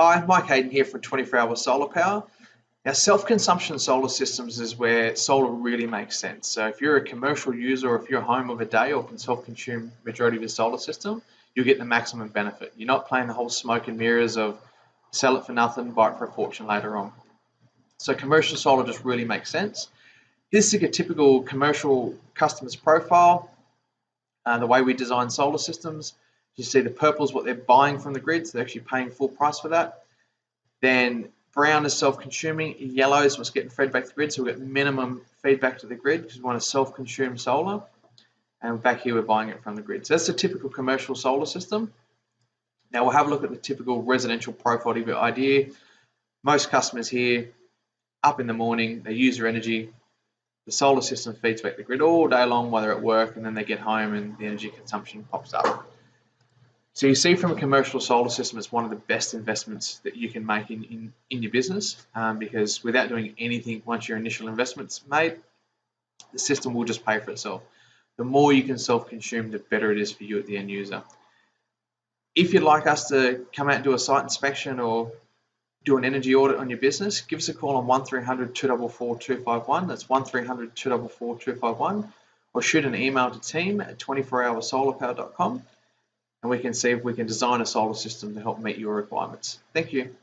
Hi, Mike Hayden here from 24 Hour Solar Power. Now, self-consumption solar systems is where solar really makes sense. So if you're a commercial user or if you're home of a day or can self-consume majority of your solar system, you'll get the maximum benefit. You're not playing the whole smoke and mirrors of sell it for nothing, buy it for a fortune later on. So commercial solar just really makes sense. Here's like a typical commercial customer's profile. The way we design solar systems, you see the purple is what they're buying from the grid, so they're actually paying full price for that. Then brown is self-consuming, yellow is what's getting fed back to the grid, so we've got minimum feedback to the grid because we want to self-consume solar. And back here we're buying it from the grid. So that's the typical commercial solar system. Now we'll have a look at the typical residential profile to give you an idea. Most customers here, up in the morning, they use their energy, the solar system feeds back the grid all day long while they're at work, and then they get home and the energy consumption pops up. So you see from a commercial solar system, it's one of the best investments that you can make in your business because without doing anything, once your initial investment's made, the system will just pay for itself. The more you can self-consume, the better it is for you at the end user. If you'd like us to come out and do a site inspection or do an energy audit on your business, give us a call on 1300 244 251. That's 1300 244 251, or shoot an email to team@24hoursolarpower.com, and we can see if we can design a solar system to help meet your requirements. Thank you.